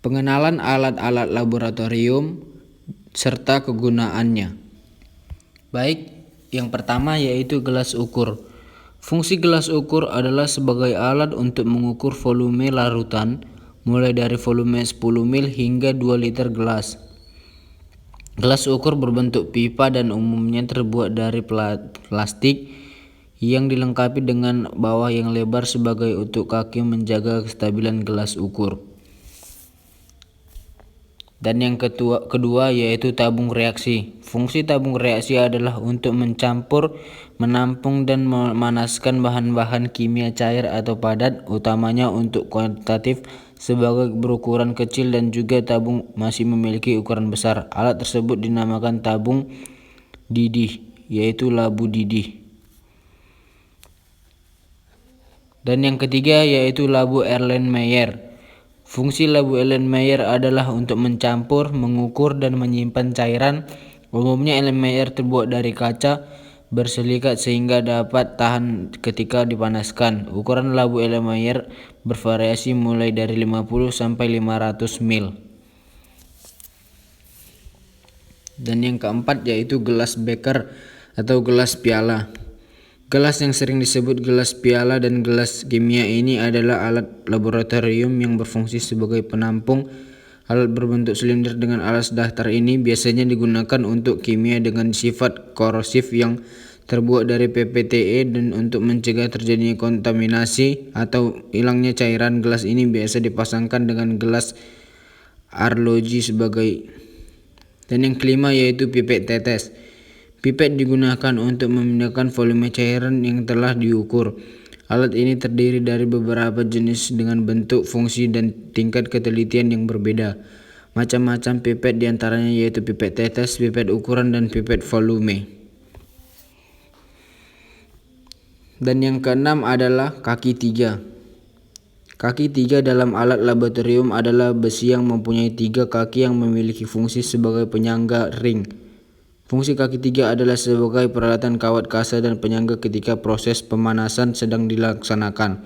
Pengenalan alat-alat laboratorium serta kegunaannya. Baik, yang pertama yaitu gelas ukur. Fungsi gelas ukur adalah sebagai alat untuk mengukur volume larutan, mulai dari volume 10 ml hingga 2 liter gelas. Gelas ukur berbentuk pipa dan umumnya terbuat dari plastik yang dilengkapi dengan bawah yang lebar sebagai untuk kaki menjaga kestabilan gelas ukur. Dan yang kedua yaitu tabung reaksi. Fungsi tabung reaksi adalah untuk mencampur, menampung dan memanaskan bahan-bahan kimia cair atau padat, utamanya untuk kuantitatif sebagai berukuran kecil dan juga tabung masih memiliki ukuran besar. Alat tersebut dinamakan tabung didih, yaitu labu didih. Dan yang ketiga yaitu labu Erlenmeyer. Fungsi labu Erlenmeyer adalah untuk mencampur, mengukur, dan menyimpan cairan. Umumnya Erlenmeyer terbuat dari kaca bersilikat sehingga dapat tahan ketika dipanaskan. Ukuran labu Erlenmeyer bervariasi mulai dari 50 sampai 500 ml. Dan yang keempat yaitu gelas beker atau gelas piala. Gelas yang sering disebut gelas piala dan gelas kimia ini adalah alat laboratorium yang berfungsi sebagai penampung. Alat berbentuk silinder dengan alas datar ini biasanya digunakan untuk kimia dengan sifat korosif yang terbuat dari PPTE dan untuk mencegah terjadinya kontaminasi atau hilangnya cairan. Gelas ini biasa dipasangkan dengan gelas arloji sebagai. Dan yang kelima yaitu pipet tetes. Pipet digunakan untuk memindahkan volume cairan yang telah diukur. Alat ini terdiri dari beberapa jenis dengan bentuk, fungsi, dan tingkat ketelitian yang berbeda. Macam-macam pipet diantaranya yaitu pipet tetes, pipet ukuran, dan pipet volume. Dan yang keenam adalah kaki tiga. Kaki tiga dalam alat laboratorium adalah besi yang mempunyai 3 kaki yang memiliki fungsi sebagai penyangga ring. Fungsi kaki tiga adalah sebagai peralatan kawat kasa dan penyangga ketika proses pemanasan sedang dilaksanakan.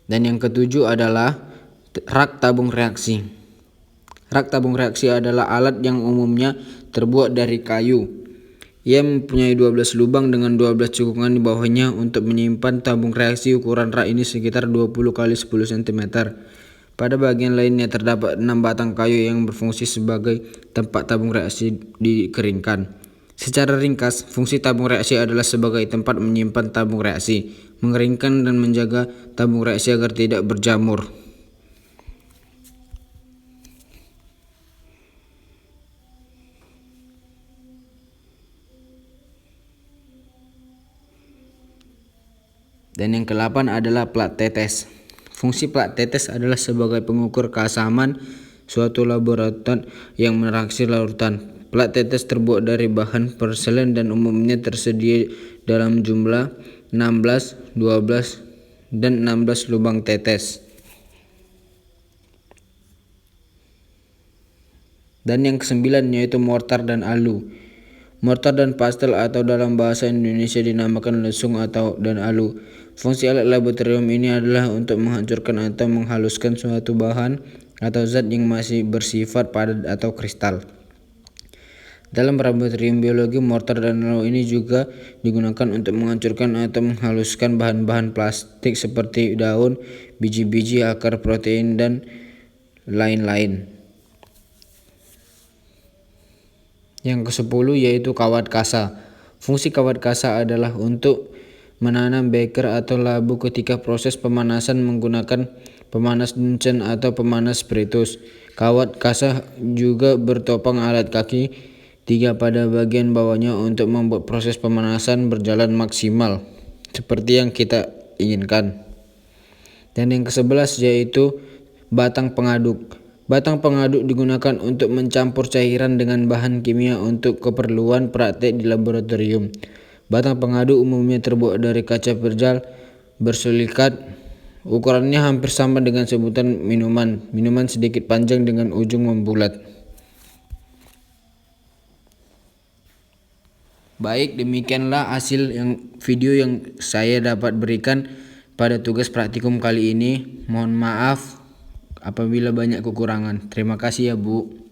Dan yang ketujuh adalah rak tabung reaksi. Rak tabung reaksi adalah alat yang umumnya terbuat dari kayu. Ia mempunyai 12 lubang dengan 12 cekungan di bawahnya untuk menyimpan tabung reaksi. Ukuran rak ini sekitar 20 x 10 cm. Pada bagian lainnya terdapat 6 batang kayu yang berfungsi sebagai tempat tabung reaksi dikeringkan. Secara ringkas, fungsi tabung reaksi adalah sebagai tempat menyimpan tabung reaksi, mengeringkan dan menjaga tabung reaksi agar tidak berjamur. Dan yang ke-8 adalah plat tetes. Fungsi plat tetes adalah sebagai pengukur keasaman suatu laboratorium yang mereaksi larutan. Plat tetes terbuat dari bahan porselen dan umumnya tersedia dalam jumlah 16, 12, dan 16 lubang tetes. Dan yang ke-9 yaitu mortar dan alu. Mortar dan pastel atau dalam bahasa Indonesia dinamakan lesung atau dan alu. Fungsi alat laboratorium ini adalah untuk menghancurkan atau menghaluskan suatu bahan atau zat yang masih bersifat padat atau kristal. Dalam laboratorium biologi, mortar dan alu ini juga digunakan untuk menghancurkan atau menghaluskan bahan-bahan plastik seperti daun, biji-biji, akar protein, dan lain-lain. Yang ke-10 yaitu kawat kasa. Fungsi kawat kasa adalah untuk menanam beker atau labu ketika proses pemanasan menggunakan pemanas Bunsen atau pemanas spiritus. Kawat kasa juga bertopang alat kaki tiga pada bagian bawahnya untuk membuat proses pemanasan berjalan maksimal seperti yang kita inginkan. Dan yang ke-11 yaitu batang pengaduk. Batang pengaduk digunakan untuk mencampur cairan dengan bahan kimia untuk keperluan praktek di laboratorium. Batang pengaduk umumnya terbuat dari kaca perjal bersilikat. Ukurannya hampir sama dengan sebutan minuman sedikit panjang dengan ujung membulat. Baik, demikianlah hasil video yang saya dapat berikan. pada tugas praktikum kali ini. Mohon maaf apabila banyak kekurangan. Terima kasih ya Bu.